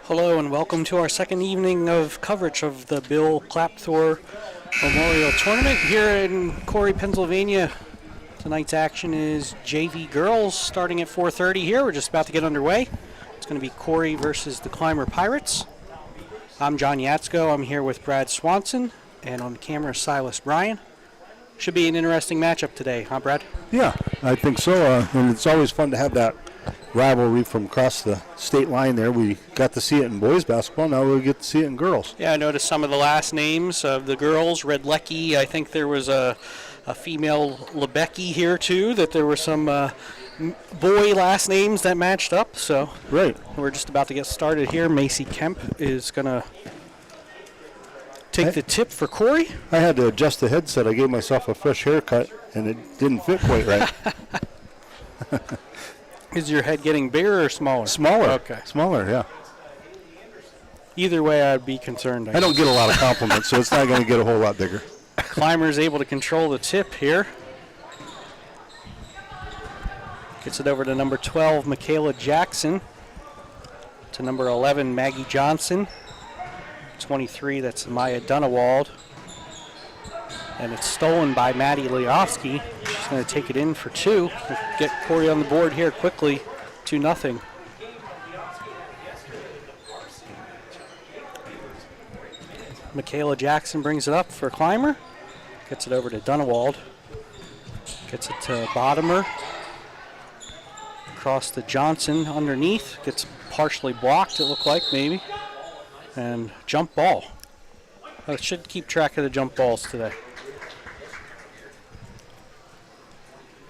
Hello and welcome to our second evening of coverage of the Bill Klapthor Memorial Tournament here in Corry, Pennsylvania. Tonight's action is JV girls starting at 4:30 here. We're just about to get underway. It's going to be Corry versus the Clymer Pirates. I'm John Yatsko. I'm here with Brad Swanson, and on camera Silas Bryan. Should be an interesting matchup today, huh, Brad? Yeah, I think so. And it's always fun to have that rivalry from across the state line there. We got to see it in boys basketball. Now we get to see it in girls. Yeah, I noticed some of the last names of the girls. Redlecki, I think there was a female Lebecki here, too, that there were some boy last names that matched up. So right, we're just about to get started here. Macy Kemp is going to take the tip for Corry. I had to adjust the headset. I gave myself a fresh haircut, and it didn't fit quite right. Is your head getting bigger or smaller? Smaller. Okay. Smaller, yeah. Either way, I'd be concerned. I don't get a lot of compliments, so it's not going to get a whole lot bigger. Clymer's able to control the tip here. Gets it over to number 12, Michaela Jackson. To number 11, Maggie Johnson. 23, that's Maya Dunewald. And it's stolen by Maddie Leofsky. She's going to take it in for two. Get Corry on the board here quickly, 2-0. Michaela Jackson brings it up for Clymer. Gets it over to Dunewald. Gets it to Bottomer. Across to Johnson underneath. Gets partially blocked, it looked like, maybe. And jump ball. I should keep track of the jump balls today.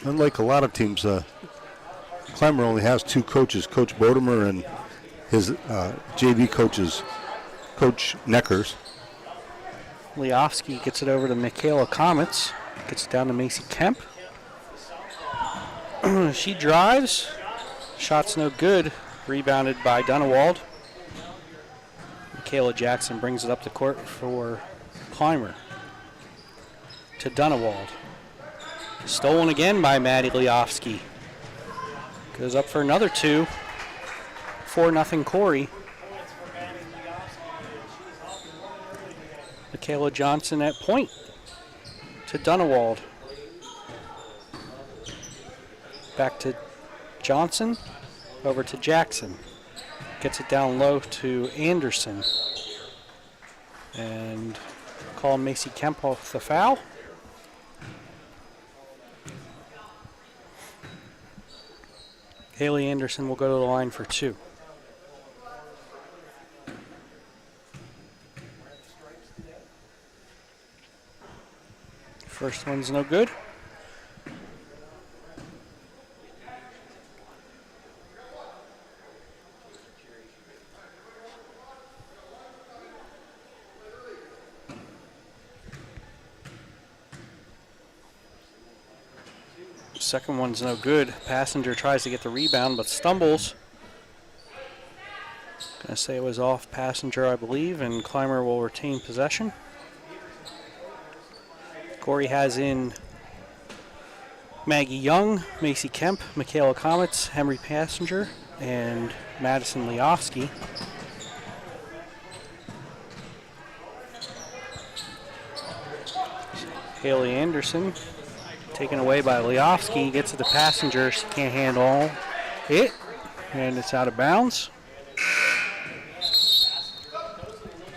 Unlike a lot of teams, Clymer only has two coaches, Coach Bodemer and his JV coaches, Coach Neckers. Leofsky gets it over to Michaela Comets. Gets it down to Macy Kemp. She drives. Shot's no good. Rebounded by Dunewald. Michaela Jackson brings it up the court for Clymer. To Dunewald. Stolen again by Maddie Leofsky. Goes up for another two. 4-0 Corry. Michaela Johnson at point. To Dunewald. Back to Johnson. Over to Jackson. Gets it down low to Anderson. And call Macy Kemp off the foul. Haley Anderson will go to the line for two. First one's no good. Second one's no good. Passenger tries to get the rebound but stumbles. Gonna say it was off Passenger, I believe, and Clymer will retain possession. Corry has in Maggie Young, Macy Kemp, Michaela Comets, Henry Passenger, and Madison Leofsky. Haley Anderson. Taken away by Leofsky, gets it to Passenger. She can't handle it, and it's out of bounds.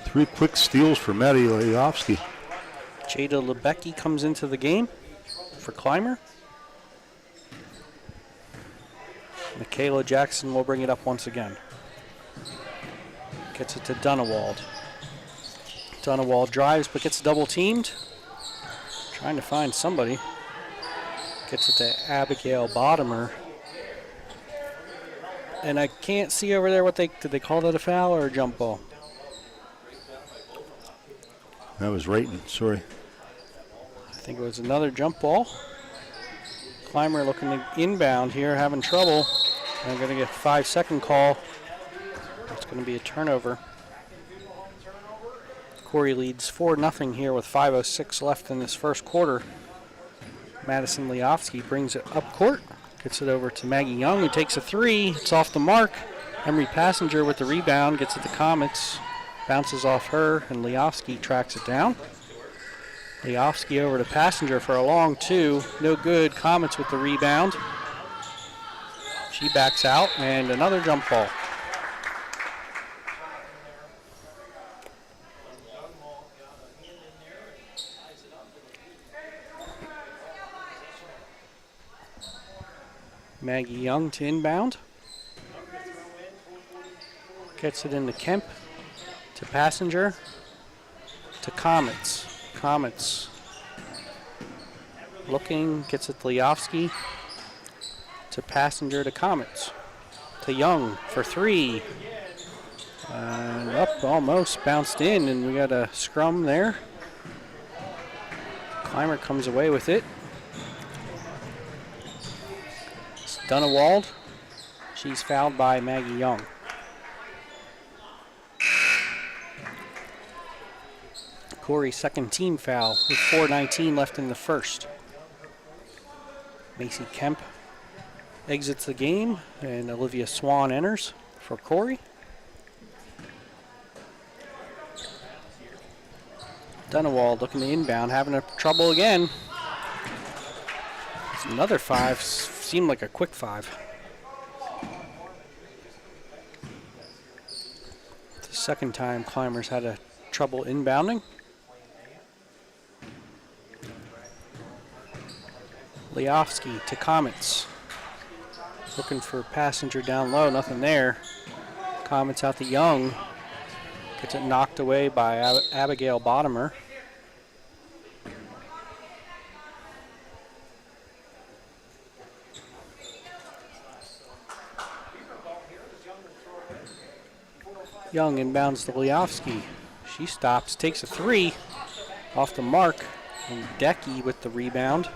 Three quick steals for Maddie Leofsky. Jada Lebecki comes into the game for Clymer. Michaela Jackson will bring it up once again. Gets it to Dunewald. Dunewald drives but gets double teamed. Trying to find somebody. Gets it to Abigail Bottomer. And I can't see over there did they call that a foul or a jump ball? That was Rayton, sorry. I think it was another jump ball. Clymer looking to inbound here, having trouble. I'm going to get a 5-second call. It's going to be a turnover. Corry leads 4-0 here with 5:06 left in this first quarter. Madison Leofsky brings it up court. Gets it over to Maggie Young, who takes a three. It's off the mark. Emery Passenger with the rebound, gets it to Comets. Bounces off her, and Leofsky tracks it down. Leofsky over to Passenger for a long two. No good. Comets with the rebound. She backs out, and another jump ball. Maggie Young to inbound. Gets it into Kemp, to Passenger, to Comets. Comets looking, gets it to Leofsky, to Passenger, to Comets, to Young for three. And up, almost bounced in, and we got a scrum there. Clymer comes away with it. Dunewald, she's fouled by Maggie Young. Corry second team foul with 4:19 left in the first. Macy Kemp exits the game, and Olivia Swan enters for Corry. Dunewald looking to inbound, having a trouble again. It's another five. Seemed like a quick five. It's the second time Clymer's had a trouble inbounding. Leofsky to Comets. Looking for Passenger down low, nothing there. Comets out to Young. Gets it knocked away by Abigail Bottomer. Young inbounds to Leofsky. She stops, takes a three off the mark, and Decky with the rebound.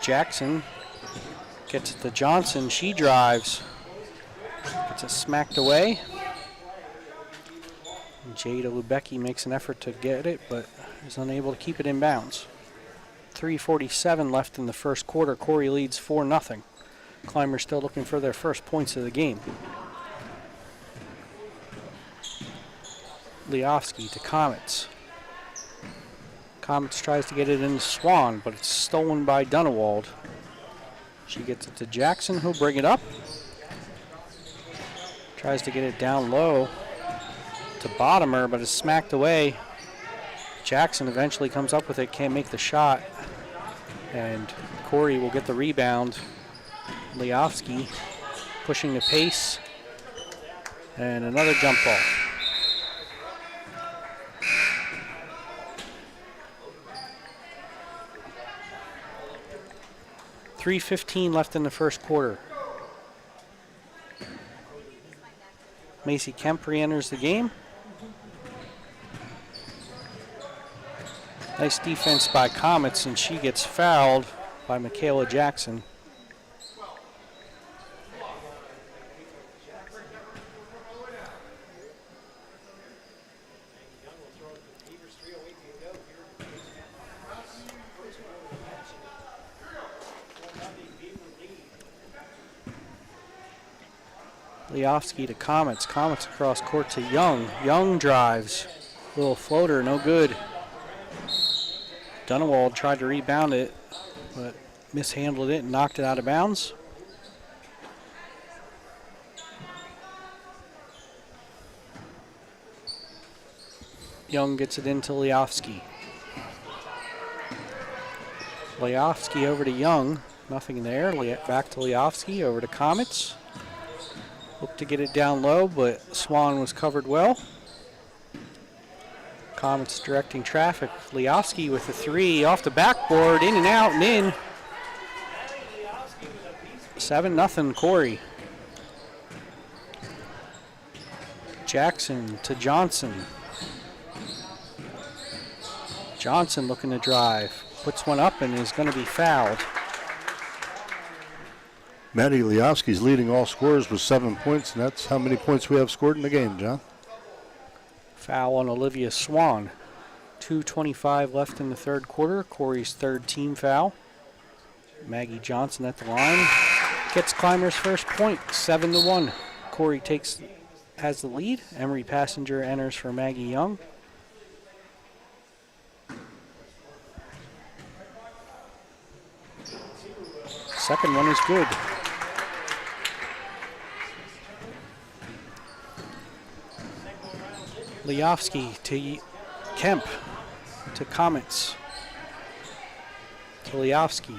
Jackson gets it to Johnson. She drives. Gets it smacked away. And Jada Lubecki makes an effort to get it, but is unable to keep it in bounds. 3:47 left in the first quarter. Corry leads 4-0. Clymer still looking for their first points of the game. Leofsky to Comets. Comets tries to get it into Swan, but it's stolen by Dunewald. She gets it to Jackson, who'll bring it up. Tries to get it down low to Bottomer, but is smacked away. Jackson eventually comes up with it, can't make the shot. And Corry will get the rebound. Leofsky pushing the pace, and another jump ball. .3:15 left in the first quarter. Macy Kemp re-enters the game. Nice defense by Comets, and she gets fouled by Michaela Jackson. Leofsky to Comets. Comets across court to Young. Young drives. Little floater, no good. Dunewald tried to rebound it, but mishandled it and knocked it out of bounds. Young gets it into Leofsky. Leofsky over to Young. Nothing there. Back to Leofsky. Over to Comets. Looked to get it down low, but Swan was covered well. Comets directing traffic. Leofsky with the three off the backboard, in and out and in. 7-0 Corry. Jackson to Johnson. Johnson looking to drive. Puts one up and is going to be fouled. Maddie Leofsky's leading all scorers with 7 points, and that's how many points we have scored in the game, John. Foul on Olivia Swan. 2:25 left in the third quarter. Corry's third team foul. Maggie Johnson at the line gets Clymer's first point, 7-1. Corry has the lead. Emery Passenger enters for Maggie Young. Second one is good. Liofsky to Kemp to Comets. To Liofsky.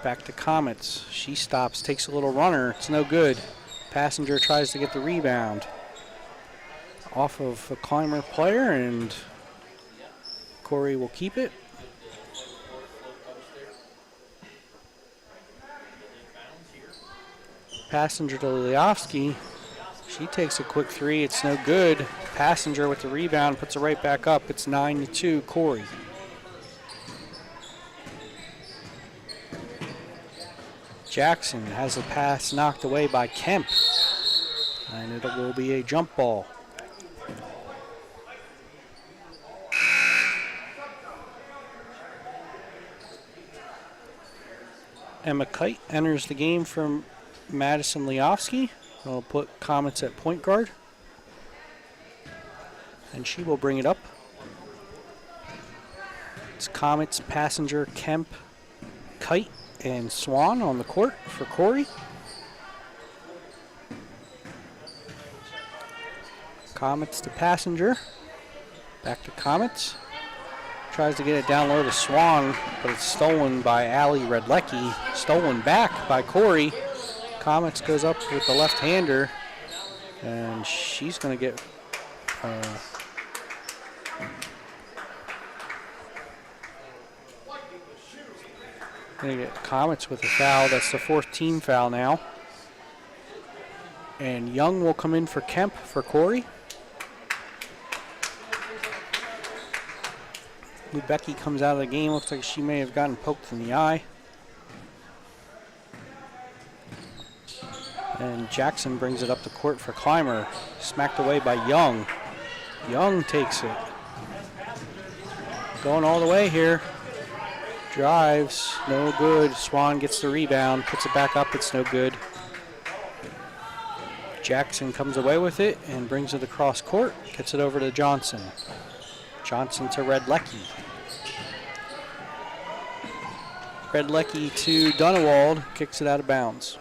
Back to Comets. She stops, takes a little runner. It's no good. Passenger tries to get the rebound off of a Clymer player, and Corry will keep it. Passenger to Liofsky. She takes a quick three. It's no good. Passenger with the rebound puts it right back up. It's 9-2, Corry. Jackson has a pass knocked away by Kemp, and it will be a jump ball. Emma Kite enters the game from Madison Liofsky. I'll put Comets at point guard, and she will bring it up. It's Comets, Passenger, Kemp, Kite, and Swan on the court for Corry. Comets to Passenger. Back to Comets. Tries to get it down low to Swan, but it's stolen by Allie Redlecki. Stolen back by Corry. Comets goes up with the left-hander, and she's going to get Comets with a foul. That's the fourth team foul now. And Young will come in for Kemp for Corry. Lubecki comes out of the game. Looks like she may have gotten poked in the eye. And Jackson brings it up the court for Clymer. Smacked away by Young. Young takes it. Going all the way here. Drives, no good. Swan gets the rebound, puts it back up, it's no good. Jackson comes away with it and brings it across court. Gets it over to Johnson. Johnson to Redlecki. Redlecki to Dunewald, kicks it out of bounds.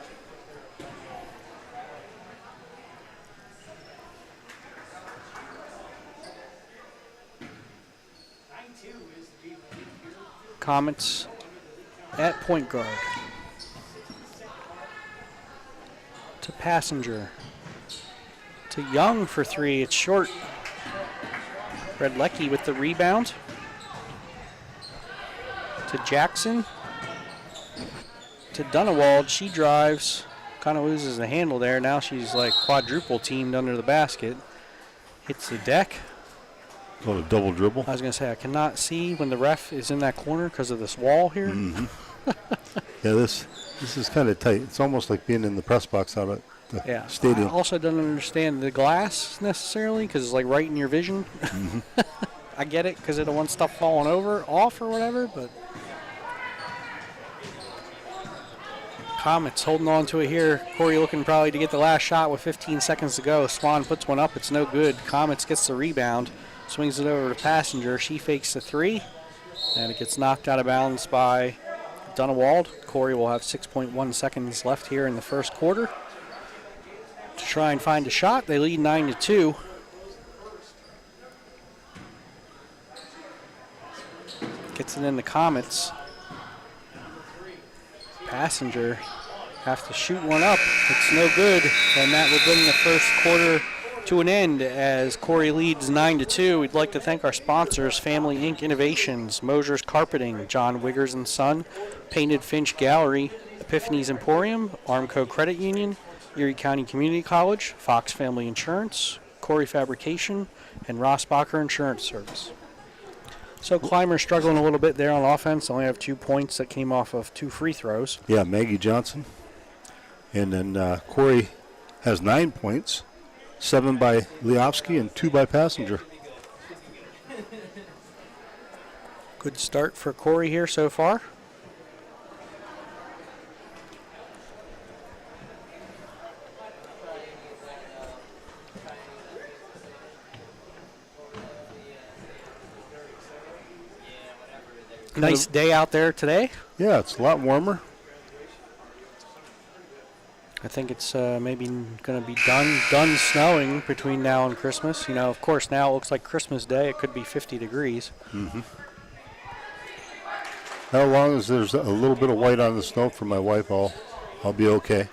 Comets at point guard. To Passenger. To Young for three. It's short. Redlecki with the rebound. To Jackson. To Dunewald. She drives. Kind of loses the handle there. Now she's like quadruple teamed under the basket. Hits the deck. Oh, a double dribble. I was going to say, I cannot see when the ref is in that corner because of this wall here. Mm-hmm. Yeah, this is kind of tight. It's almost like being in the press box out at the stadium. I also don't understand the glass necessarily because it's like right in your vision. Mm-hmm. I get it because it don't want stuff falling off or whatever, but Comets holding on to it here. Corry looking probably to get the last shot with 15 seconds to go. Swan puts one up. It's no good. Comets gets the rebound. Swings it over to Passenger. She fakes the three, and it gets knocked out of bounds by Dunewald. Corry will have 6.1 seconds left here in the first quarter to try and find a shot. They lead 9-2. Gets it in the Comets. Passenger have to shoot one up. It's no good, and that will bring the first quarter to an end as Corry leads 9-2. We'd like to thank our sponsors, Family Inc. Innovations, Mosier's Carpeting, John Wiggers and Son, Painted Finch Gallery, Epiphany's Emporium, Armco Credit Union, Erie County Community College, Fox Family Insurance, Corry Fabrication, and Rossbacher Insurance Service. So Clymer struggling a little bit there on offense. Only have 2 points that came off of 2 free throws. Yeah, Maggie Johnson. And then Corry has 9 points. 7 by Liofsky and 2 by Passenger. Good start for Corry here so far. Nice day out there today. Yeah, it's a lot warmer. I think it's maybe going to be done snowing between now and Christmas. You know, of course, now it looks like Christmas Day. It could be 50 degrees. Mm-hmm. How long as there's a little bit of white on the snow for my wife, I'll be okay.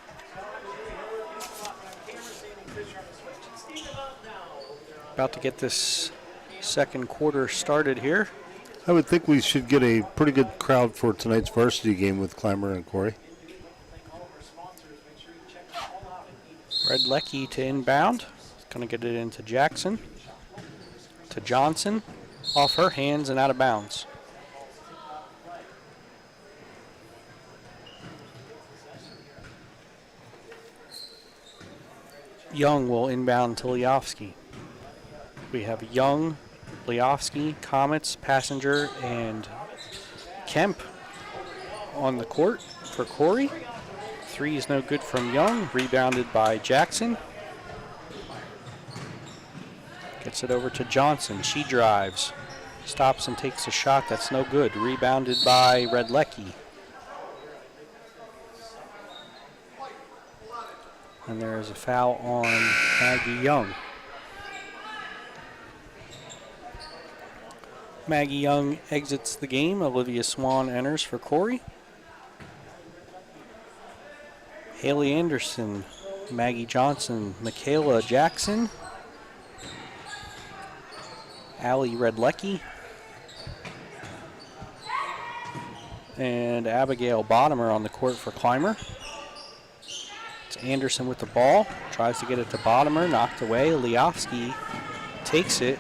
About to get this second quarter started here. I would think we should get a pretty good crowd for tonight's varsity game with Clymer and Corry. Red Lecky to inbound. Going to get it into Jackson. To Johnson. Off her hands and out of bounds. Young will inbound to Leofsky. We have Young, Leofsky, Comets, Passenger, and Kemp on the court for Corry. Three is no good from Young. Rebounded by Jackson. Gets it over to Johnson. She drives. Stops and takes a shot. That's no good. Rebounded by Red Lecky. And there is a foul on Maggie Young. Maggie Young exits the game. Olivia Swan enters for Corry. Haley Anderson, Maggie Johnson, Michaela Jackson, Allie Red Lecky, and Abigail Bottomer on the court for Clymer. It's Anderson with the ball, tries to get it to Bottomer, knocked away. Leofsky takes it,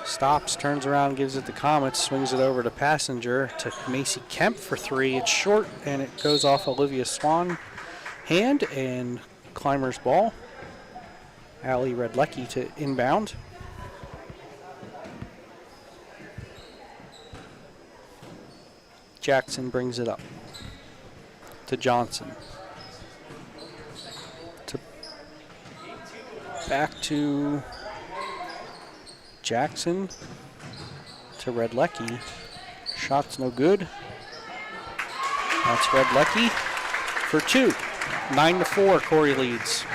stops, turns around, gives it to Comets, swings it over to Passenger to Macy Kemp for three. It's short, and it goes off Olivia Swan hand, and Clymer's ball. Allie Red Lecky to inbound. Jackson brings it up to Johnson. Back to Jackson to Red Lecky. Shot's no good. That's Red Lecky for two. 9-4, Corry leads.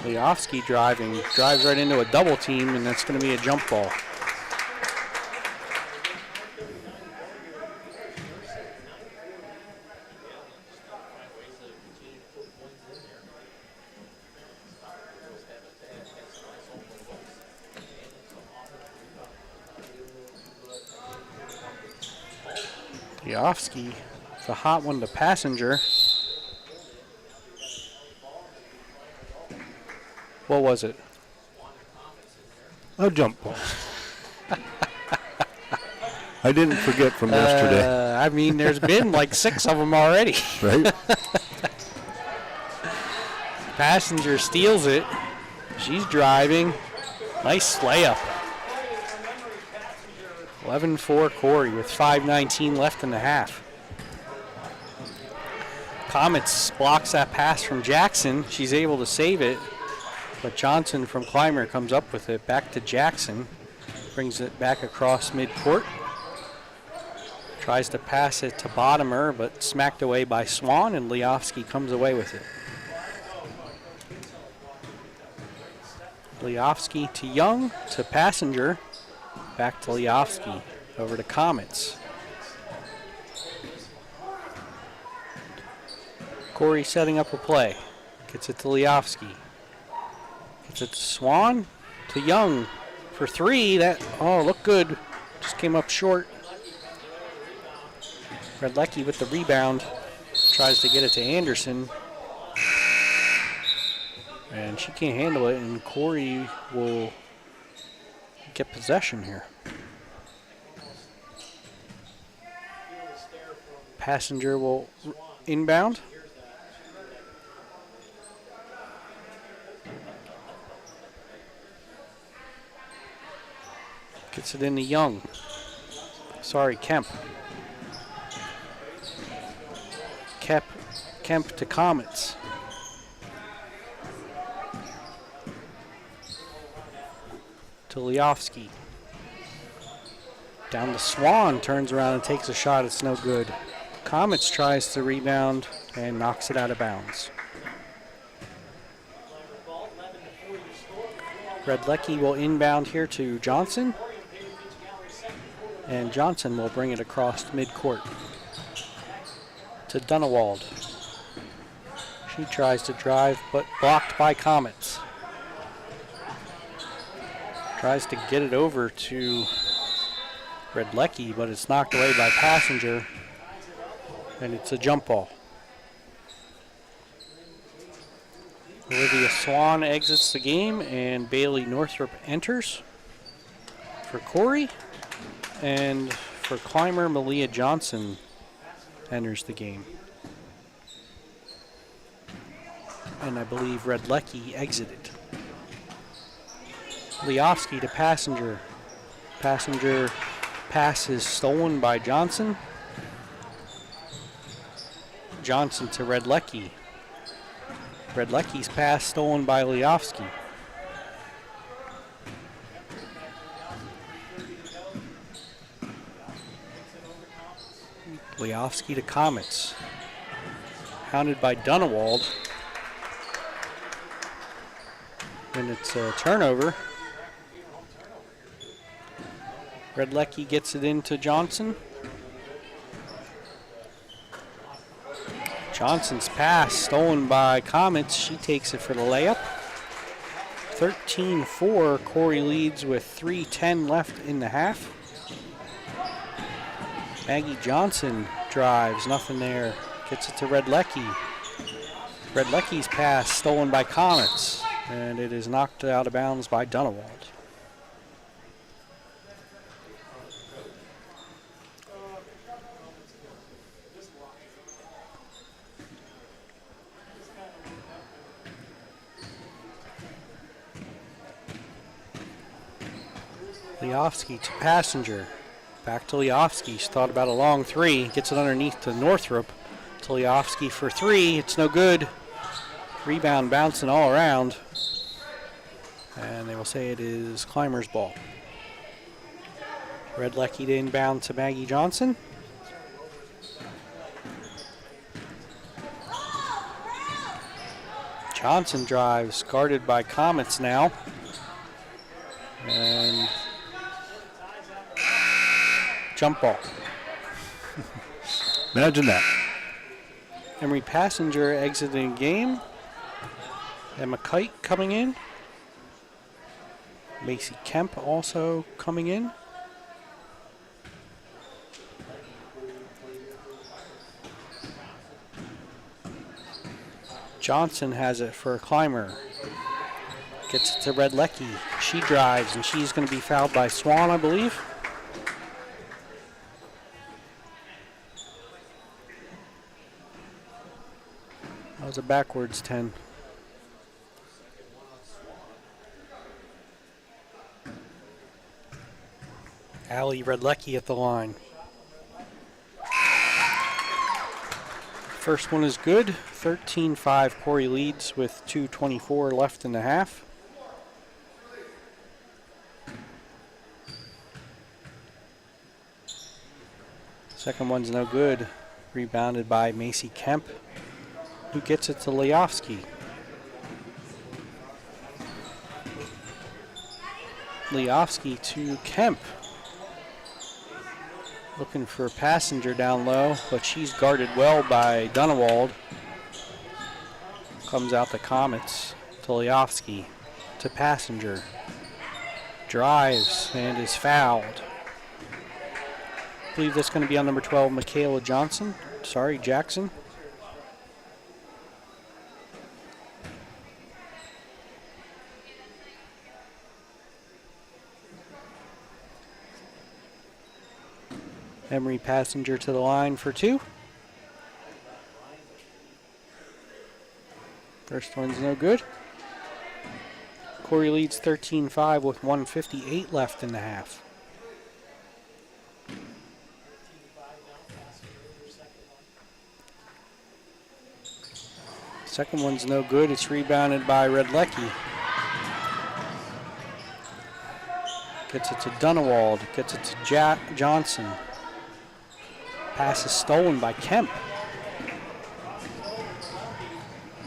Leofsky driving, drives right into a double team, and that's going to be a jump ball. Leofsky, the hot one to Passenger. What was it? A jump ball. I didn't forget from yesterday. I mean, there's been like 6 of them already. Right? Passenger steals it. She's driving. Nice layup. 11-4 Corry with 5:19 left in the half. Comets blocks that pass from Jackson. She's able to save it, but Johnson from Clymer comes up with it. Back to Jackson. Brings it back across midcourt. Tries to pass it to Bottomer, but smacked away by Swan, and Leofsky comes away with it. Leofsky to Young, to Passenger. Back to Leofsky, over to Comets. Corry setting up a play. Gets it to Leofsky. Gets it to Swan, to Young for three. That, looked good. Just came up short. Red Lecky with the rebound. Tries to get it to Anderson. And she can't handle it, and Corry will get possession here. Passenger will inbound. Gets it into Young. Sorry, Kemp. Kemp to Comets. To Leofsky. Down to Swan, turns around and takes a shot. It's no good. Comets tries to rebound and knocks it out of bounds. Redlecki will inbound here to Johnson. And Johnson will bring it across midcourt to Dunewald. She tries to drive, but blocked by Comets. Tries to get it over to Redlecki, but it's knocked away by Passenger, and it's a jump ball. Olivia Swan exits the game, and Bailey Northrup enters for Corry, and for Clymer, Malia Johnson enters the game. And I believe Redlecki exited. Leofsky to Passenger. Passenger pass is stolen by Johnson. Johnson to Redlecki. Redlecki's pass stolen by Leofsky. Leofsky to Comets. Hounded by Dunewald. And it's a turnover. Redlecki gets it into Johnson. Johnson's pass stolen by Comets. She takes it for the layup. 13-4. Corry leads with 3:10 left in the half. Maggie Johnson drives, nothing there. Gets it to Redlecki. Redlecki's pass stolen by Comets, and it is knocked out of bounds by Dunewald. Leofsky to Passenger. Back to Leofsky. She's thought about a long three. Gets it underneath to Northrup. To Leofsky for three. It's no good. Rebound bouncing all around. And they will say it is Clymer's ball. Redlecki to inbound to Maggie Johnson. Johnson drives, guarded by Comets now. And jump ball. Imagine that. Emery Passenger exiting game. Emma Kite coming in. Macy Kemp also coming in. Johnson has it for Clymer. Gets it to Redlecki. She drives, and she's going to be fouled by Swan, I believe. That was a backwards 10. Allie Redlecki at the line. First one is good. 13-5. Corry leads with 2:24 left in the half. Second one's no good. Rebounded by Macy Kemp, who gets it to Leofsky. Leofsky to Kemp. Looking for a Passenger down low, but she's guarded well by Dunewald. Comes out the Comets to Leofsky, to Passenger. Drives and is fouled. I believe that's going to be on number 12, Michaela Jackson. Emery Passenger to the line for two. First one's no good. Corry leads 13-5 with 1:58 left in the half. Second one's no good. It's rebounded by Redlecki. Gets it to Dunewald. Gets it to Johnson. Pass is stolen by Kemp.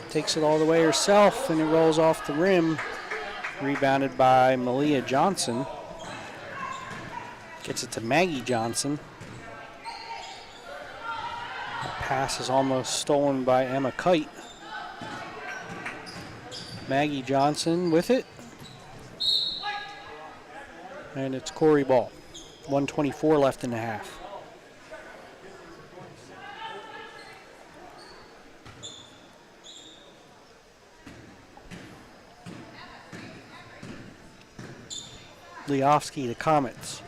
Takes it all the way herself, and it rolls off the rim. Rebounded by Malia Johnson. Gets it to Maggie Johnson. Pass is almost stolen by Emma Kite. Maggie Johnson with it. And it's Corry ball. 1:24 left in the half. Leofsky to Comets.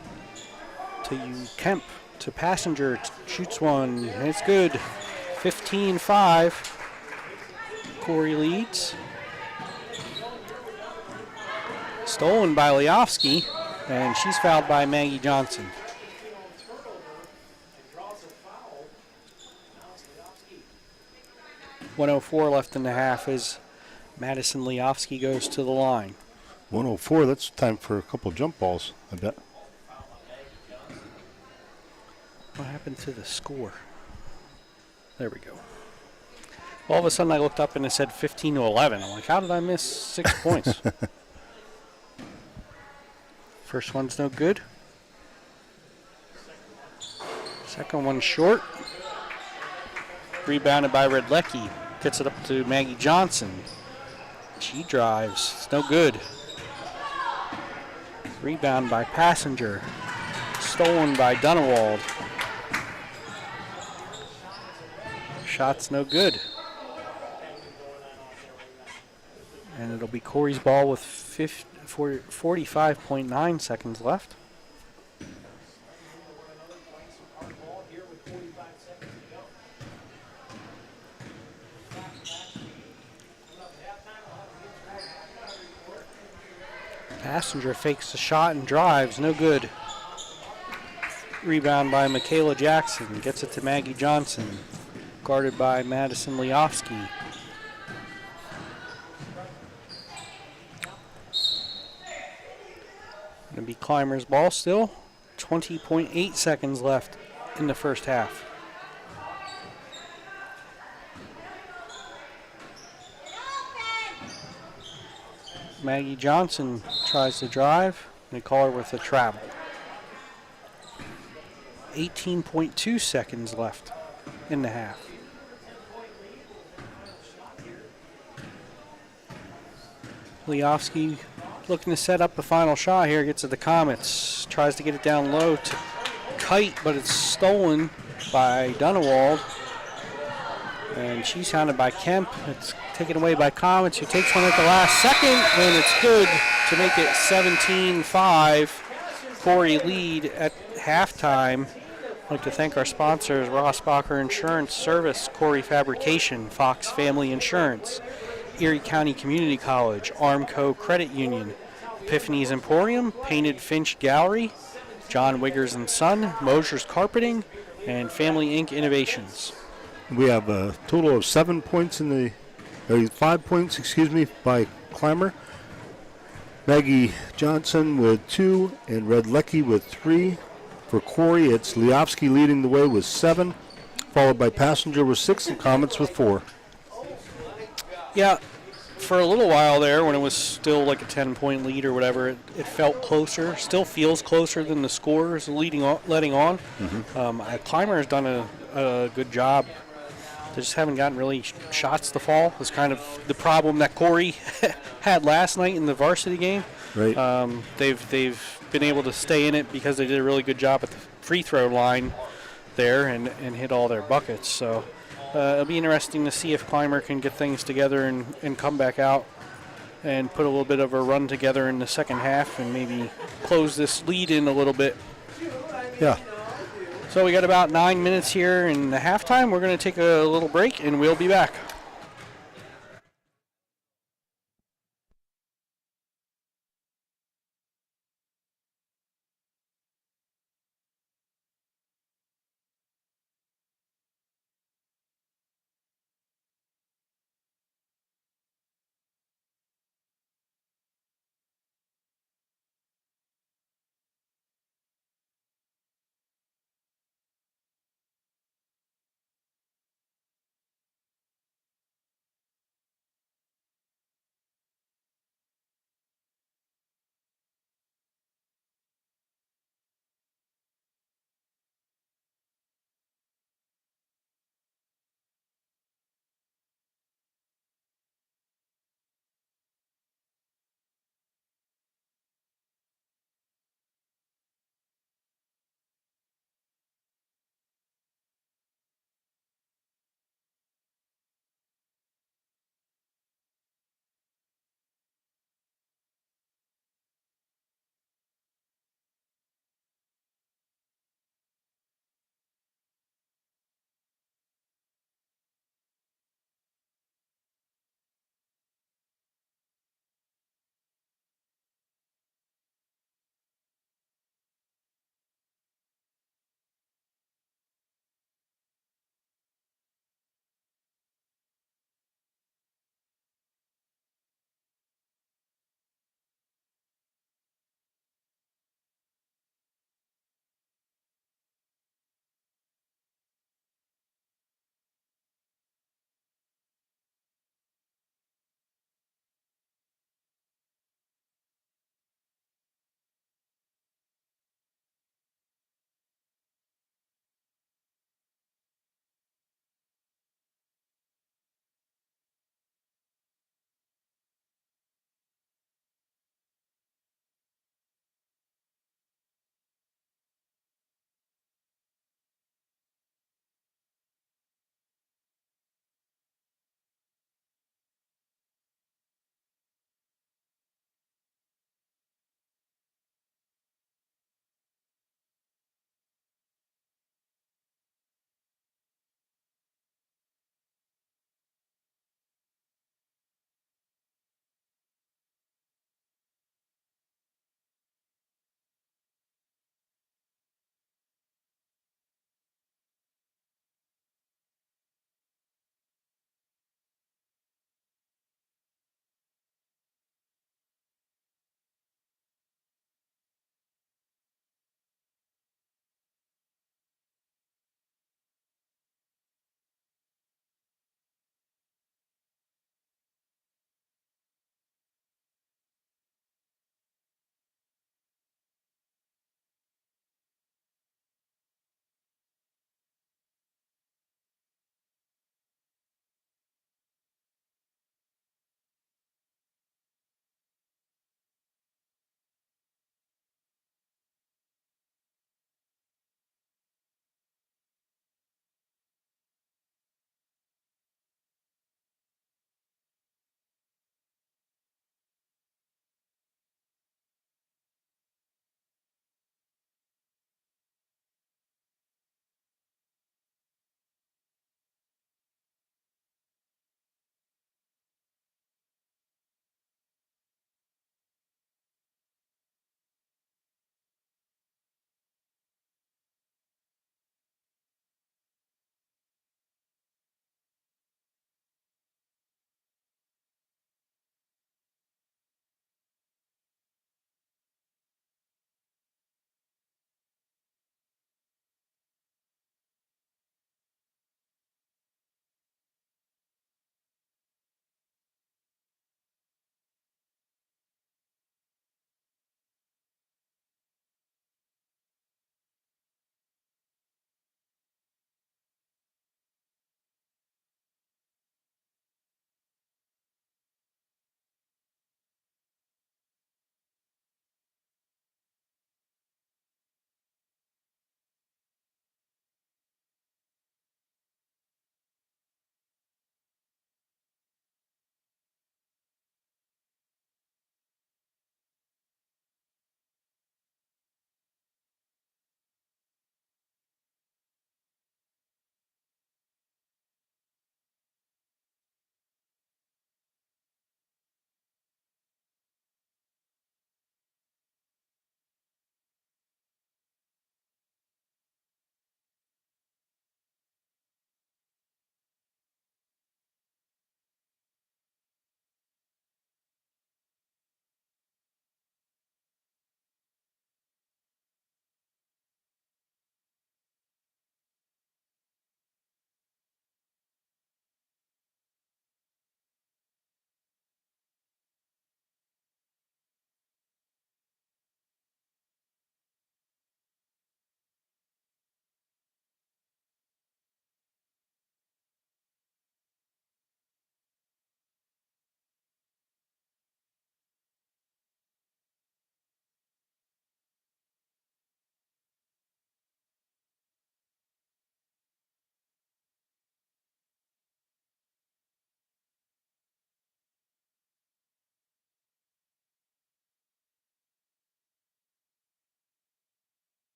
To Kemp. To Passenger. Shoots one. And it's good. 15-5. Corry leads. Stolen by Leofsky. And she's fouled by Maggie Johnson. .104 left in the half as Madison Leofsky goes to the line. 104, that's time for a couple jump balls, I bet. What happened to the score? There we go. All of a sudden I looked up and it said 15-11. I'm like, how did I miss 6 points? First one's no good. Second one short. Rebounded by Redlecki. Gets it up to Maggie Johnson. She drives. It's no good. Rebound by Passenger. Stolen by Dunewald. Shot's no good. And it'll be Corry's ball with 45.9 seconds left. Passenger fakes the shot and drives, no good. Rebound by Michaela Jackson, gets it to Maggie Johnson, guarded by Madison Leofsky. Gonna be Clymer's ball still. 20.8 seconds left in the first half. Maggie Johnson tries to drive. They call her with a travel. 18.2 seconds left in the half. Leofsky looking to set up the final shot here. Gets to the Comets. Tries to get it down low to Kite, but it's stolen by Dunewald. And she's hounded by Kemp. It's taken away by Comets, who takes one at the last second, and it's good to make it 17-5. Corry lead at halftime. I'd like to thank our sponsors, Rossbacher Insurance Service, Corry Fabrication, Fox Family Insurance, Erie County Community College, Armco Credit Union, Epiphany's Emporium, Painted Finch Gallery, John Wiggers and Son, Mosier's Carpeting, and Family Inc. Innovations. We have a total of 5 points, by Clymer. Maggie Johnson with 2 and Redlecki with 3. For Corry, it's Leofsky leading the way with 7, followed by Passenger with 6 and Comets with 4. Yeah, for a little while there, when it was still like a 10-point lead or whatever, it felt closer. Still feels closer than the scorers letting on. Clymer has done a good job. They just haven't gotten really shots to fall. It's kind of the problem that Corry had last night in the varsity game. Right. They've been able to stay in it because they did a really good job at the free throw line there and hit all their buckets. So it'll be interesting to see if Clymer can get things together and come back out and put a little bit of a run together in the second half and maybe close this lead in a little bit. Yeah. So we got about 9 minutes here in the halftime. We're going to take a little break, and we'll be back.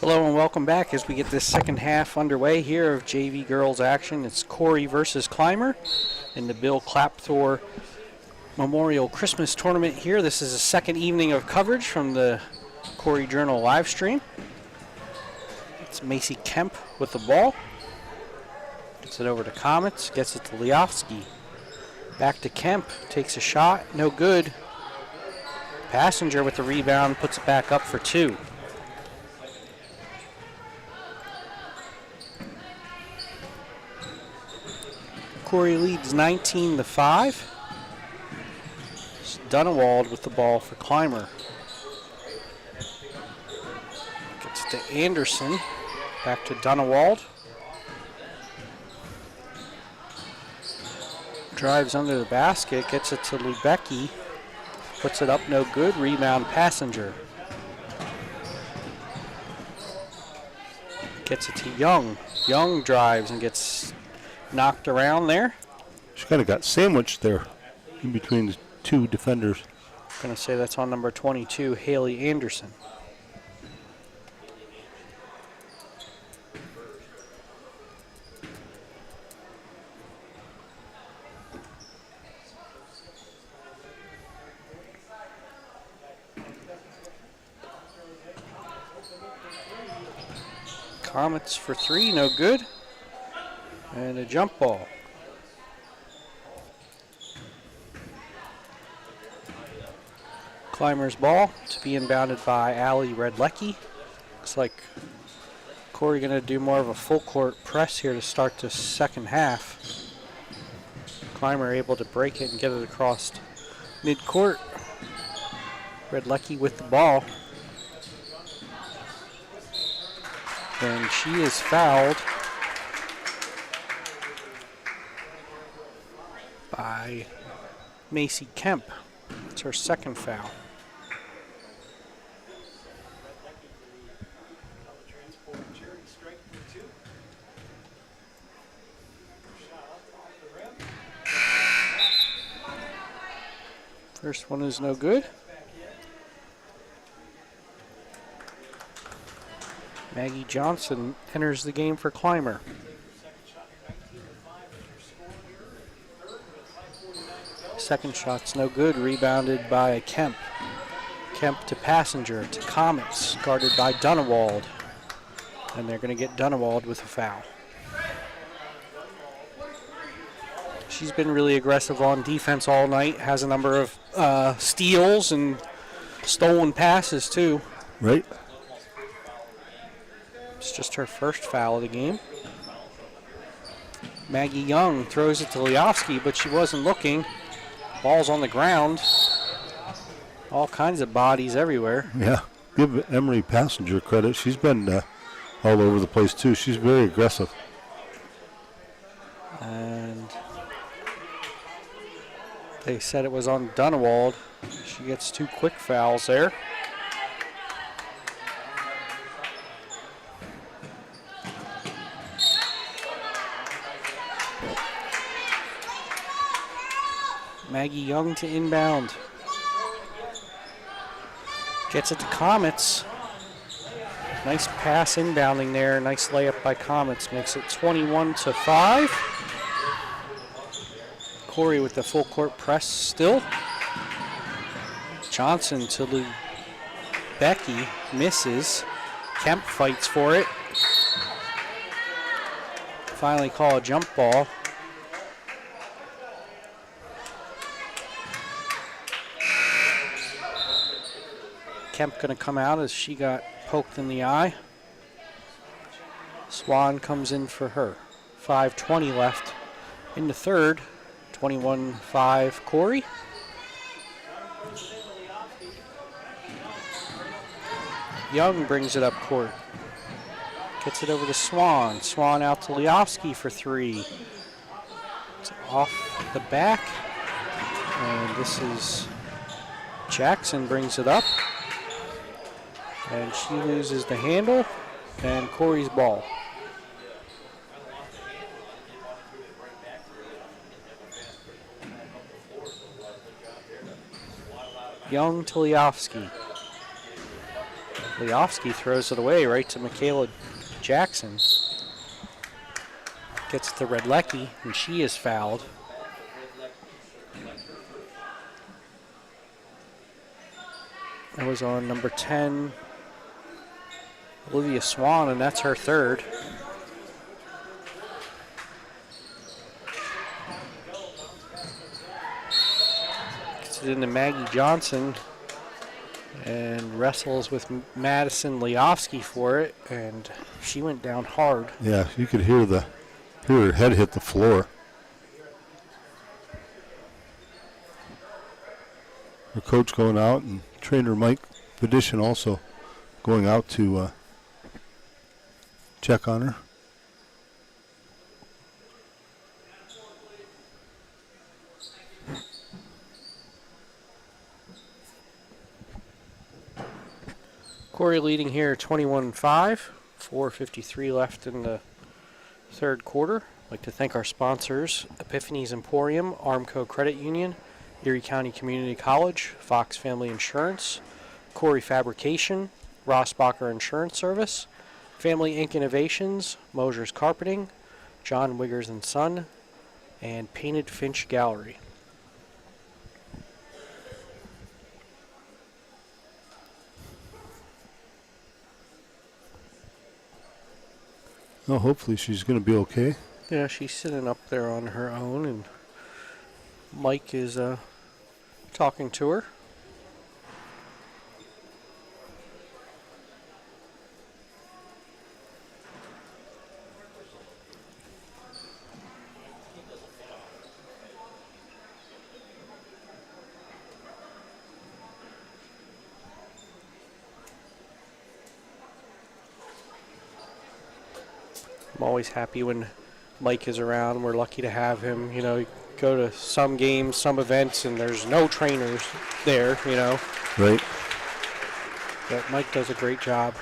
Hello and welcome back as we get this second half underway here of JV girls action. It's Corry versus Clymer in the Bill Klapthor Memorial Christmas Tournament here. This is the second evening of coverage from the Corry Journal live stream. It's Macy Kemp with the ball. Gets it over to Comets, gets it to Liofsky. Back to Kemp, takes a shot, no good. Passenger with the rebound, puts it back up for two. Corry leads 19-5. It's Dunewald with the ball for Clymer. Gets to Anderson, back to Dunewald. Drives under the basket, gets it to Lubecki. Puts it up, no good. Rebound, Passenger. Gets it to Young. Young drives and gets knocked around there. She kind of got sandwiched there in between the two defenders. I'm going to say that's on number 22, Haley Anderson. Comets for three, no good. And a jump ball. Clymer's ball to be inbounded by Allie Redlecki. Looks like Corry going to do more of a full court press here to start the second half. Clymer able to break it and get it across mid-court. Redlecki with the ball. And she is fouled by Macy Kemp. It's her second foul. First one is no good. Maggie Johnson enters the game for Clymer. Second shot's no good, rebounded by Kemp. Kemp to Passenger, to Comets, guarded by Dunewald. And they're going to get Dunewald with a foul. She's been really aggressive on defense all night, has a number of steals and stolen passes too. Right. It's just her first foul of the game. Maggie Young throws it to Liofsky, but she wasn't looking. Ball's on the ground. All kinds of bodies everywhere. Yeah. Give Emery Passenger credit. She's been all over the place too. She's very aggressive. And they said it was on Dunewald. She gets two quick fouls there. Maggie Young to inbound. Gets it to Comets. Nice pass inbounding there. Nice layup by Comets. Makes it 21-5. Corry with the full court press still. Johnson to Becky. Misses. Kemp fights for it. Finally call a jump ball. Kemp going to come out as she got poked in the eye. Swan comes in for her. 5:20 left in the third. 21-5 Corry. Young brings it up court. Gets it over to Swan. Swan out to Liofsky for three. It's off the back. And this is Jackson brings it up. And she loses the handle, and Corry's ball. Young to Liofsky. Liofsky throws it away right to Michaela Jackson. Gets to Redlecki, and she is fouled. That was on number 10, Olivia Swan, and that's her third. Gets it into Maggie Johnson and wrestles with Madison Liofsky for it, and she went down hard. Yeah, you could hear her head hit the floor. Her coach going out, and trainer Mike Vidishin also going out to check on her. Corry leading here 21-5, 4:53 left in the third quarter. I'd like to thank our sponsors, Epiphany's Emporium, Armco Credit Union, Erie County Community College, Fox Family Insurance, Corry Fabrication, Rossbacher Insurance Service, Family Inc. Innovations, Mosier's Carpeting, John Wiggers & Son, and Painted Finch Gallery. Oh, hopefully she's going to be okay. Yeah, she's sitting up there on her own, and Mike is talking to her. I'm always happy when Mike is around. We're lucky to have him. You know, you go to some games, some events, and there's no trainers there, you know. Right. But Mike does a great job.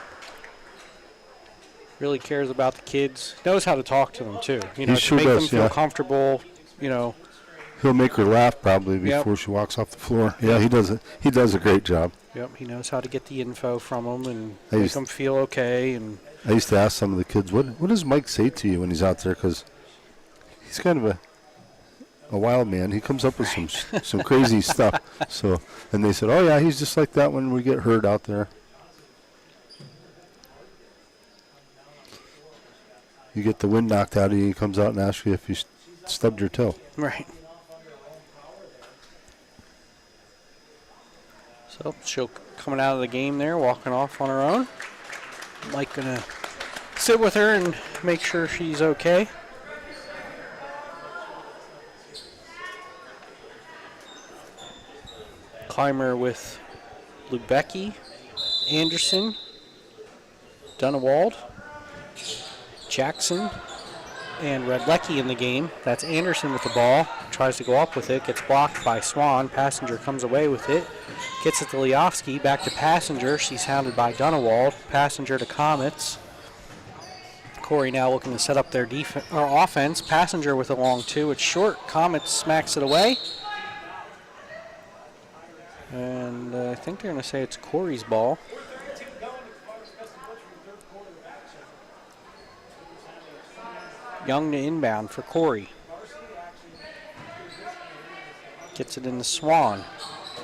Really cares about the kids. Knows how to talk to them, too. You know, He sure to make does, them feel yeah. comfortable, you know. He'll make her laugh probably Yep. before she walks off the floor. Yeah, he does a great job. Yep, he knows how to get the info from them and I make used- them feel okay. And I used to ask some of the kids, what does Mike say to you when he's out there? Because he's kind of a wild man. He comes up with some crazy stuff. So, and they said, oh yeah, he's just like that when we get hurt out there. You get the wind knocked out of you, he comes out and asks you if you stubbed your toe. right. So she'll coming out of the game there, walking off on her own. Mike gonna sit with her and make sure she's okay. Clymer with Lubecki, Anderson, Dunewald, Jackson, and Redlecki in the game. That's Anderson with the ball. Tries to go up with it. Gets blocked by Swan. Passenger comes away with it. Gets it to Liofsky. Back to Passenger. She's hounded by Dunewald. Passenger to Comets. Corry now looking to set up their offense. Passenger with a long two. It's short. Comets smacks it away. And I think they're going to say it's Corry's ball. Young to inbound for Corry. Gets it into Swan.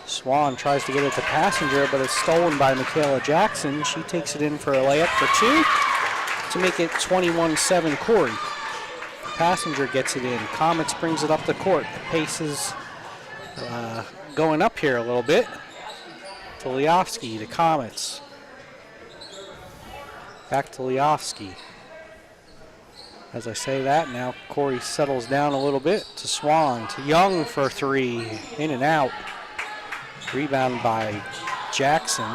Swan tries to get it to Passenger, but it's stolen by Michaela Jackson. She takes it in for a layup for two to make it 21-7 Corry. Passenger gets it in. Comets brings it up the court. The pace is going up here a little bit. To Liofsky, to Comets. Back to Liofsky. As I say that, now Corry settles down a little bit to Swan, to Young for three, in and out. Rebound by Jackson,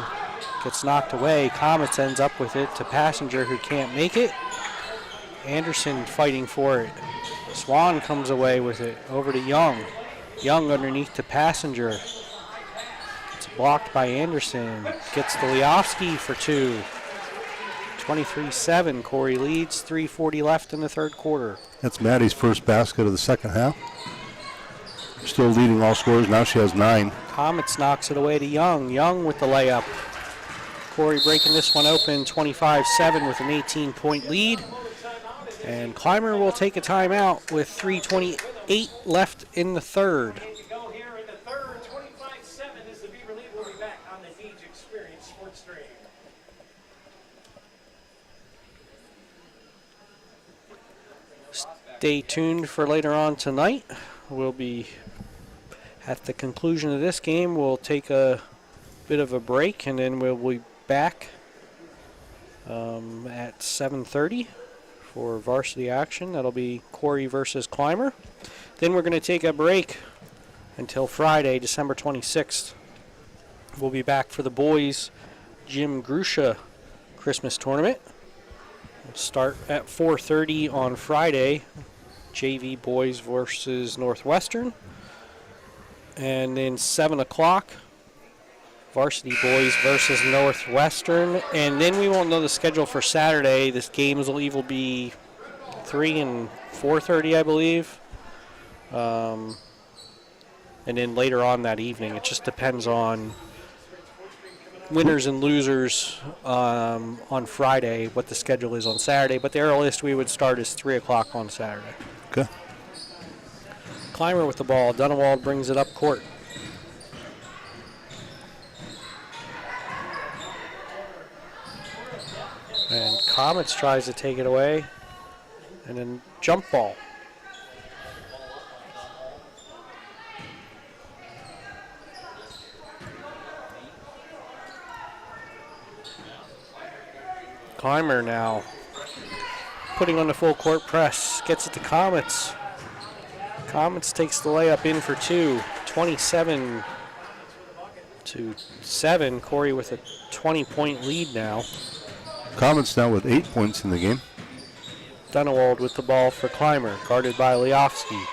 gets knocked away. Comets ends up with it to Passenger, who can't make it. Anderson fighting for it. Swan comes away with it, over to Young. Young underneath to Passenger. It's blocked by Anderson, gets to Liofsky for two. 23-7, Corry leads, 3:40 left in the third quarter. That's Maddie's first basket of the second half. Still leading all scorers. Now she has 9. Comets knocks it away to Young. Young with the layup. Corry breaking this one open 25-7 with an 18-point lead. And Clymer will take a timeout with 3:28 left in the third. Here in the third, 25-7 is the Beaver lead. We'll be back on the Deej Experience Sports Stream. Stay tuned for later on tonight. We'll be at the conclusion of this game. We'll take a bit of a break, and then we'll be back at 7:30 for varsity action. That'll be Corry versus Clymer. Then we're going to take a break until Friday, December 26th. We'll be back for the boys' Jim Grusha Christmas tournament. We'll start at 4:30 on Friday, JV boys versus Northwestern. And then 7 o'clock, varsity boys versus Northwestern. And then we won't know the schedule for Saturday. This games will either be 3 and 4:30, I believe. And then later on that evening, it just depends on winners and losers on Friday, what the schedule is on Saturday. But the earliest we would start is 3 o'clock on Saturday. Okay. Clymer with the ball. Dunewald brings it up court. And Comets tries to take it away. And then jump ball. Clymer now putting on the full court press. Gets it to Comets. Comets takes the layup in for two. 27-7. Corry with a 20-point lead now. Comets now with 8 points in the game. Dunewald with the ball for Clymer, guarded by Leofsky.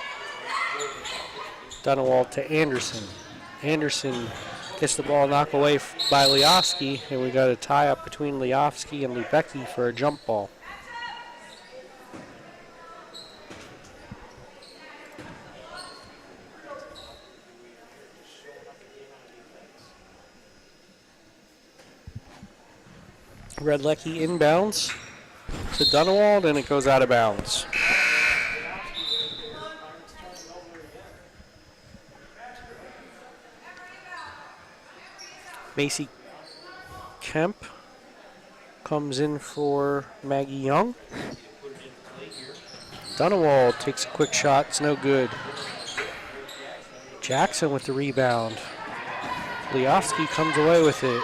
Dunewald to Anderson. Anderson gets the ball knocked away by Leofsky, and we got a tie up between Leofsky and Lubecki for a jump ball. Redlecki inbounds to Dunewald, and it goes out of bounds. Macy Kemp comes in for Maggie Young. Dunewald takes a quick shot. It's no good. Jackson with the rebound. Leofsky comes away with it.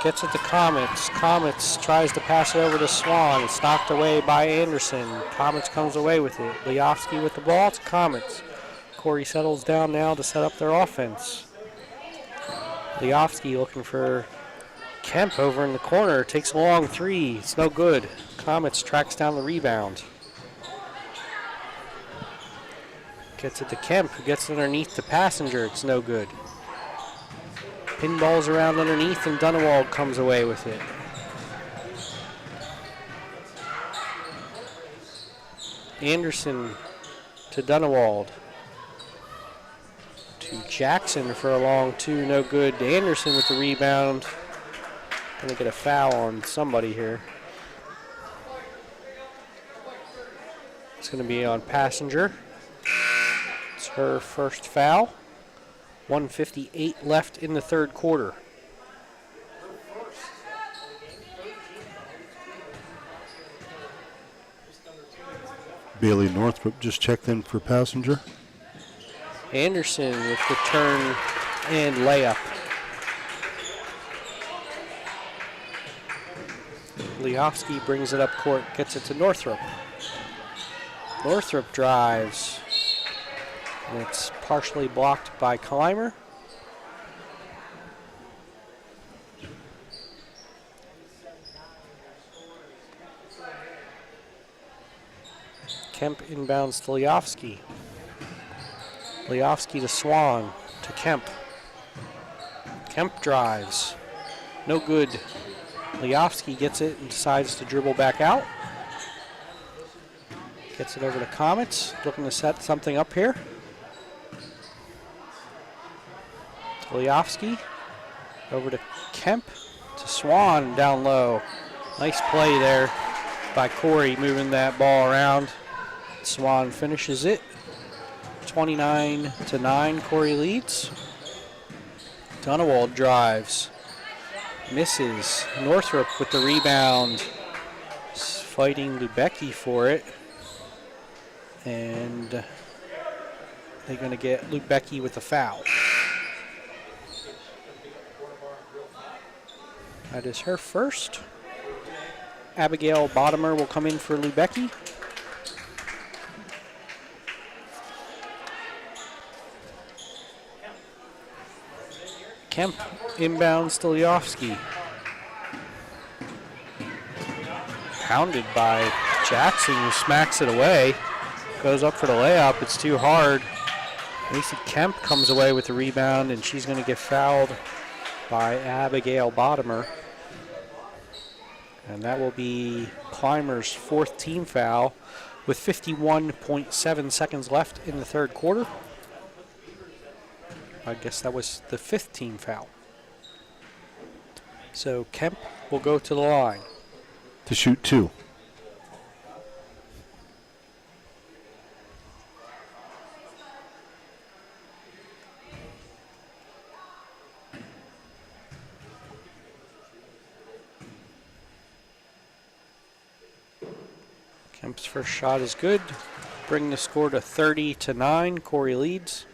Gets it to Comets. Comets tries to pass it over to Swan. It's knocked away by Anderson. Comets comes away with it. Leofsky with the ball to Comets. Corry settles down now to set up their offense. Leofsky looking for Kemp over in the corner. Takes a long three. It's no good. Comets tracks down the rebound. Gets it to Kemp, who gets it underneath to Passenger. It's no good. Pinballs around underneath, and Dunewald comes away with it. Anderson to Dunewald. To Jackson for a long two, no good. Anderson with the rebound. Gonna get a foul on somebody here. It's gonna be on Passenger. It's her first foul. 1:58 left in the third quarter. Bailey Northrup just checked in for Passenger. Anderson with the turn and layup. Leofsky brings it up court, gets it to Northrup. Northrup drives. And it's partially blocked by Clymer. Kemp inbounds to Leofsky. Leofsky to Swan, to Kemp. Kemp drives. No good. Leofsky gets it and decides to dribble back out. Gets it over to Comets, looking to set something up here. Leofsky over to Kemp, to Swan down low. Nice play there by Corry, moving that ball around. Swan finishes it. 29-9, Corry leads. Dunawald drives. Misses. Northrop with the rebound. Fighting Lubecki for it. And they're going to get Lubecki with a foul. That is her first. Abigail Bottomer will come in for Lubecki. Kemp inbounds to Liofsky. Pounded by Jackson, who smacks it away. Goes up for the layup. It's too hard. Macy Kemp comes away with the rebound, and she's going to get fouled by Abigail Bottomer. And that will be Clymer's fourth team foul with 51.7 seconds left in the third quarter. I guess that was the fifth team foul. So Kemp will go to the line. To shoot 2. Kemp's first shot is good. Bring the score to 30-9. Corry leads.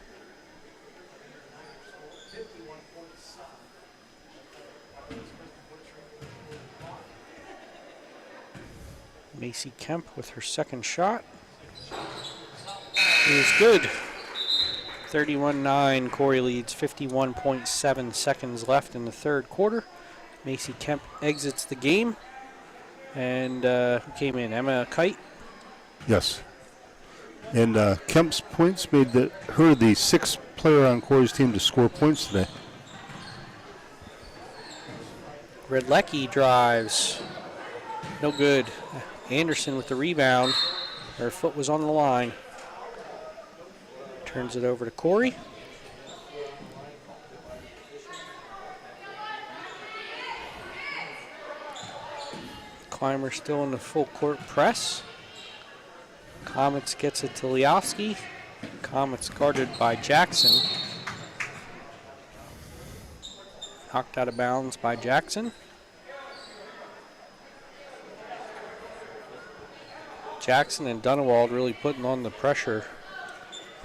Macy Kemp with her second shot. It is good. 31-9. Corry leads. 51.7 seconds left in the third quarter. Macy Kemp exits the game. And who came in? Emma Kite? Yes. And Kemp's points made her the sixth player on Corey's team to score points today. Redlecki drives. No good. Anderson with the rebound. Her foot was on the line. Turns it over to Corry. Clymer still in the full court press. Comets gets it to Liofsky. Comets guarded by Jackson. Knocked out of bounds by Jackson. Jackson and Dunawald really putting on the pressure.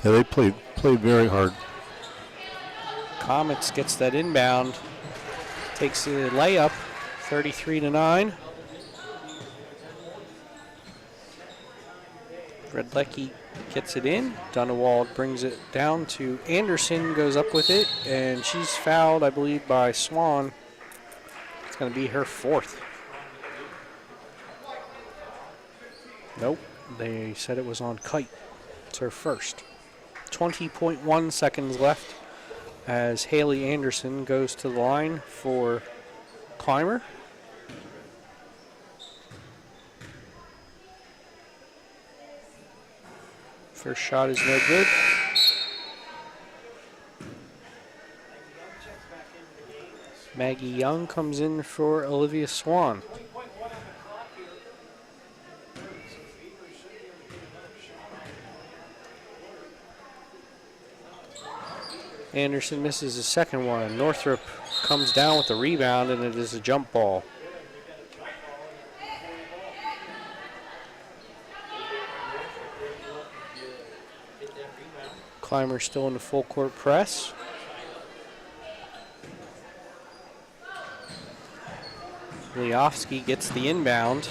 Yeah, they played very hard. Comets gets that inbound. Takes a layup, 33-9. Redlecki gets it in. Dunawald brings it down to Anderson, goes up with it, and she's fouled, I believe, by Swan. It's going to be her fourth. Nope, they said it was on Kite. It's her first. 20.1 seconds left as Haley Anderson goes to the line for Clymer. First shot is no good. Maggie Young comes in for Olivia Swan. Anderson misses his second one. Northrop comes down with the rebound, and it is a jump ball. Clymer still in the full court press. Liofsky gets the inbound.